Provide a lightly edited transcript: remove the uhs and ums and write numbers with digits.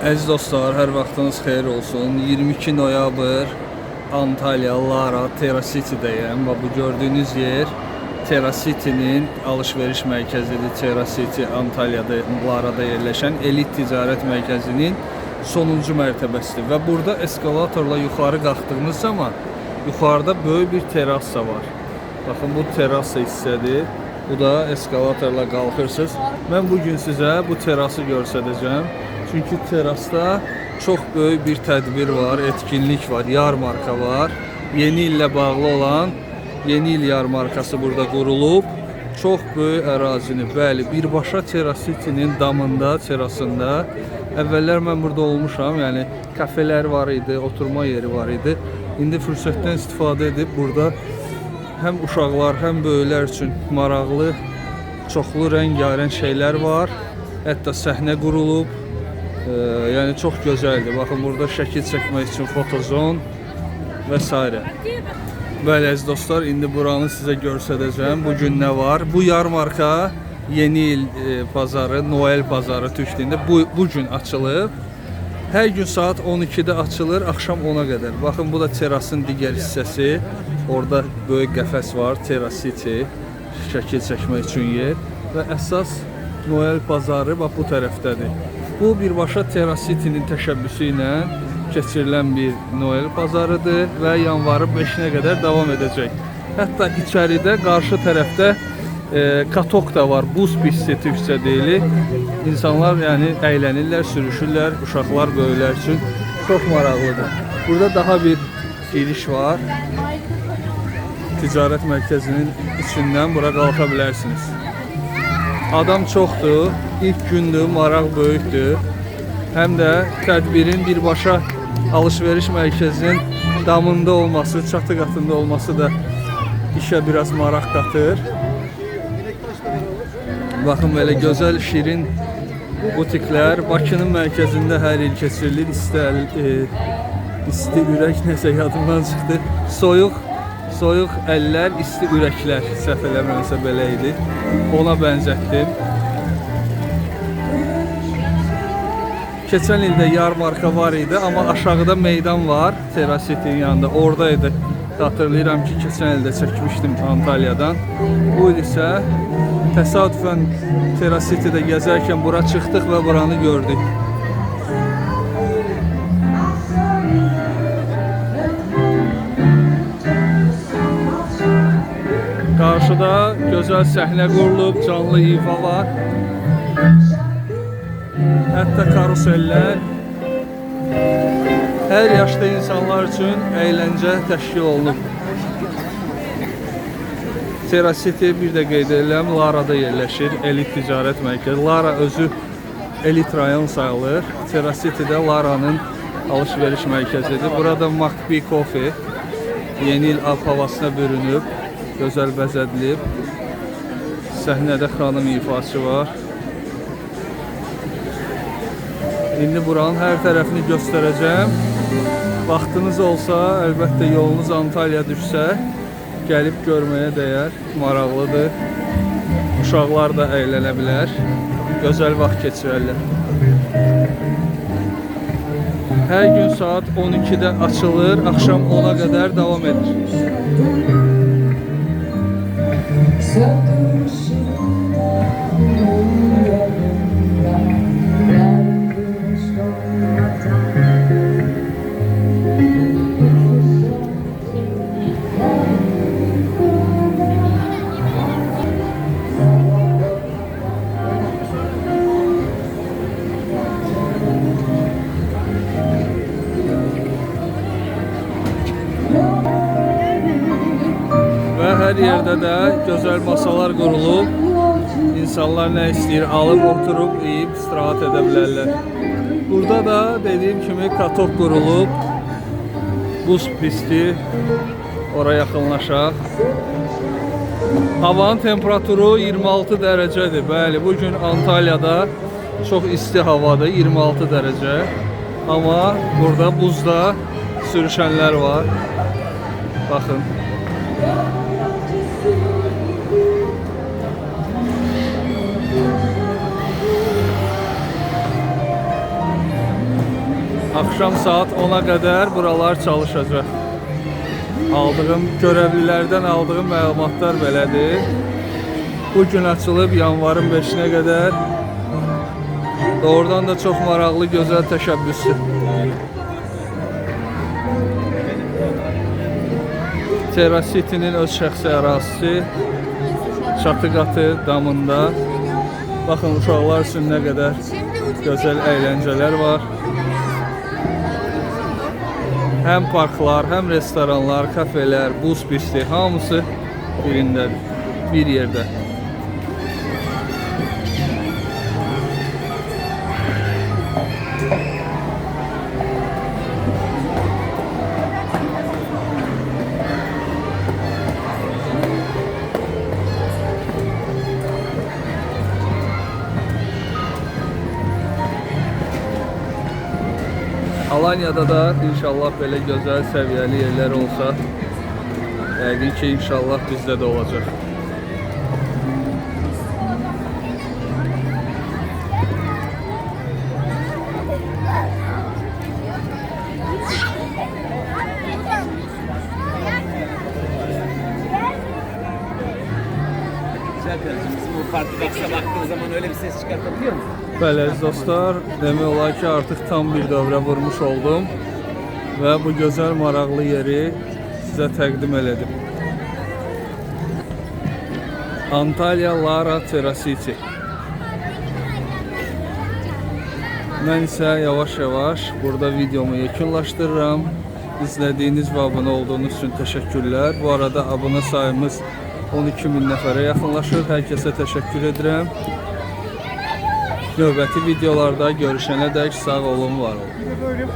Əziz dostlar, hər vaxtınız xeyir olsun. 22 noyabr Antalya, Lara, TerraCity'dəyəm və bu gördüyünüz yer TerraCity'nin alış-veriş mərkəzidir. TerraCity Antalya'da, Lara'da yerləşən elit ticarət mərkəzinin sonuncu mərtəbəsidir və burada eskalatorla yuxarı qalxdığınız zaman yuxarıda böyük bir terrasa var. Baxın, bu terrasa hissədir. Bu da eskalatorla qalxırsınız. Mən bugün sizə bu terrası göstərəcəm. Çünki terrasda çox böyük bir tədbir var, etkinlik var, yarmarka var. Yeni illə bağlı olan Yeni il yarmarkası burada qurulub. Çox böyük ərazini, bəli, birbaşa TerraCity'nin damında, terrasında. Əvvəllər mən burada olmuşam, yəni kafelər var idi, oturma yeri var idi. İndi fürsətdən istifadə edib burada həm uşaqlar, həm böyüklər üçün maraqlı, çoxlu rəngarəng şeylər var. Hətta səhnə qurulub. Yəni çox gözəldir. Baxın, burada şəkil çəkmək üçün fotozon və s. Bəli, əziz dostlar, indi buranı sizə göstərəcəm. Bugün nə var? Bu yarmarka Yeni il bazarı, Noel bazarı türk dilində bugün açılıb. Hər gün saat 12-də açılır, axşam 10-a qədər. Baxın, bu da terrasın digər hissəsi. Orada böyük qəfəs var, TerraCity, şəkil çəkmək üçün yer. Və əsas Noel bazarı bax bu tərəfdədir. Bu birbaşa TerraCity'nin təşəbbüsü ilə keçirilən bir Noel bazarıdır və yanvarın 5-nə qədər davam edəcək. Hətta içəridə, qarşı tərəfdə katok da var, buz pisti türkçə deyilir. İnsanlar yəni əylənirlər, sürüşürlər, uşaqlar, böyüklər üçün çox maraqlıdır. Burada daha bir giriş var. Ticarət mərkəzinin içindən bura qalxa bilərsiniz. Adam çoxdur, ilk gündür, maraq böyükdür. Həm də tədbirin birbaşa alış-veriş mərkəzinin damında olması, çatı qatında olması da işə biraz maraq qatır. Baxın, belə gözəl, şirin butiklər Bakının mərkəzində hər il keçirilir. İsti ürək nəsə yadımdan çıxdı. Soyuq əllər, isti ürəklər, səhv eləmirəmsə belə idi. Ona bənzətdim. Keçən ildə yarmarka var idi, amma aşağıda meydan var, TerraCity'nin yanında. Oradaydı. Hatırlayıram ki, keçən ildə çəkmişdim Antalyadan. Bu il isə təsadüfən TerraCity'də gəzərkən bura çıxdıq və buranı gördük. Qarşıda gözəl səhnə qurulub, canlı ifa var. Hətta karusellər. Hər yaşda insanlar üçün əyləncə təşkil olunub. TerraCity, bir də qeyd edirəm, Lara'da yerləşir, elit ticarət mərkəzi. Lara özü elit rayon sayılır. TerraCity'də Lara'nın alış-veriş mərkəzidir. Burada McBee Coffee yeni il havasına bürünüb, gözəl bəzədilib. Səhnədə xanım ifaçı var. İndi buranın hər tərəfini göstərəcəm. Vaxtınız olsa, əlbəttə yolunuz Antalya düşsə, gəlib görməyə dəyər, maraqlıdır. Uşaqlar da əylənə bilər, gözəl vaxt keçirərlər. Hər gün saat 12-də açılır, axşam 10-a qədər davam edir. Hər yerdə də gözəl masalar qurulub. İnsanlar nə istəyir, alıb, oturub, yeyib, istirahət edə bilərlər. Burada da dediyim kimi katok qurulub. Buz pisti. Ora yaxınlaşaq. Havanın temperaturu 26 dərəcədir. Bəli, bugün Antalya'da çox isti havadır, 26 dərəcə. Amma burada buzda sürüşənlər var. Baxın. Akşam saat 10'a qədər buralar çalışacaq. Aldığım görevlilərdən aldığım məlumatlar belədir. Bu gün açılıb yanvarın 5-nə qədər. Doğrudan da çox maraqlı, gözəl təşəbbüsdür. TerraCity'nin öz şəxsi ərazisi, çatı qatı damında. Baxın, uşaqlar üçün nə qədər gözəl əyləncələr var. Həm parklar, həm restoranlar, kafelər, buz pisti, hamısı birindədir, bir yerdə. Alanya'da da inşallah böyle güzel seviyeli yerler olsa, yəqin ki inşallah bizdə də olacaq. Bu farklı baksa baktığın zaman öyle bir ses çıkartabiliyor musun? Bəli dostlar, demək olar ki artıq tam bir dövrə vurmuş oldum və bu gözəl maraqlı yeri sizə təqdim elədim. Antalya Lara TerraCity. Mən isə yavaş-yavaş burada videomu yekunlaşdırıram. İzlədiyiniz və abunə olduğunuz üçün təşəkkürlər. Bu arada abunə sayımız 12.000 nəfərə yaxınlaşır. Hər kəsə təşəkkür edirəm. Növbəti videolarda görüşənə dək sağ olun, var olun.